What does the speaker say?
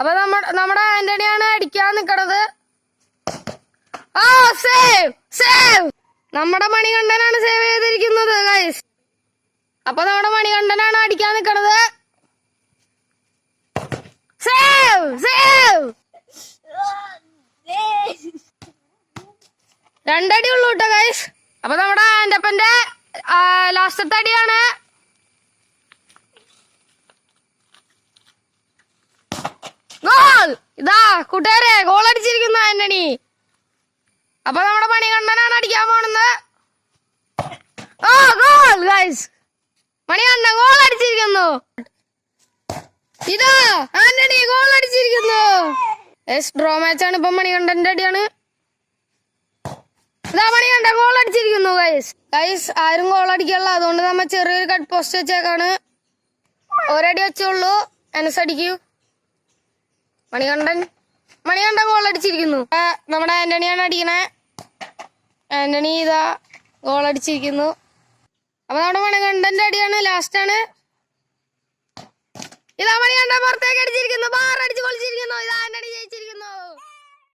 അപ്പൊ നമ്മുടെ ആന്റണിയാണ് അടിക്കാൻ നിക്കണത്. ഓ സേവ് സേവ്, നമ്മുടെ മണികണ്ഠനാണ് സേവ് ചെയ്തിരിക്കുന്നത് ഗൈസ്. അപ്പൊ നമ്മുടെ മണികണ്ഠനാണ് അടിക്കാൻ നിക്കണത്. സേവ് സേവ്, 2 അടി ഉള്ളൂ കേട്ടോ ഗൈസ്. അപ്പൊ നമ്മുടെ ആന്റപ്പന്റെ ലാസ്റ്റത്തെ അടിയാണ്. ഗോൾ! ഇതാ കൂട്ടുകാരെ, ഗോൾ അടിച്ചിരിക്കുന്നു ആന്റണി. അപ്പൊ നമ്മുടെ മണികണ്ഠനാണ് അടിക്കാൻ പോണെന്ന്. ഓ ഗോൾ ഗൈസ്, മണികണ്ഠൻ ഗോൾ അടിച്ചിരിക്കുന്നു. ഇതാ ആന്റണി ഗോൾ അടിച്ചിരിക്കുന്നു. ഡ്രോ മാച്ചാണ്. ഇപ്പൊ മണികണ്ഠന്റെ അടിയാണ്. ഇതാ മണികണ്ഠൻ ഗോൾ അടിച്ചിരിക്കുന്നു ഗൈസ്. ആരും ഗോൾ അടിക്കാനുള്ള, അതുകൊണ്ട് നമ്മ ചെറിയൊരു കട്ട് പോസ്റ്റ് വെച്ചേക്കാണ്. ഒരടി വെച്ചുള്ളൂ. അനസടിക്കൂ. മണികണ്ഠൻ ഗോൾ അടിച്ചിരിക്കുന്നു. നമ്മുടെ ആന്റണിയാണ് അടിക്കണേ. ആന്റണി ഇതാ ഗോൾ അടിച്ചിരിക്കുന്നു. അപ്പൊ നമ്മുടെ മണികണ്ഠന്റെ അടിയാണ്, ലാസ്റ്റ് ആണ്. ഇതാ മണികണ്ഠൻ പുറത്തേക്ക് അടിച്ചിരിക്കുന്നു. 6 അടിച്ച് കൊളിച്ചിരിക്കുന്നു. ഇതാ ആന്റണി ജയിച്ചിരിക്കുന്നു.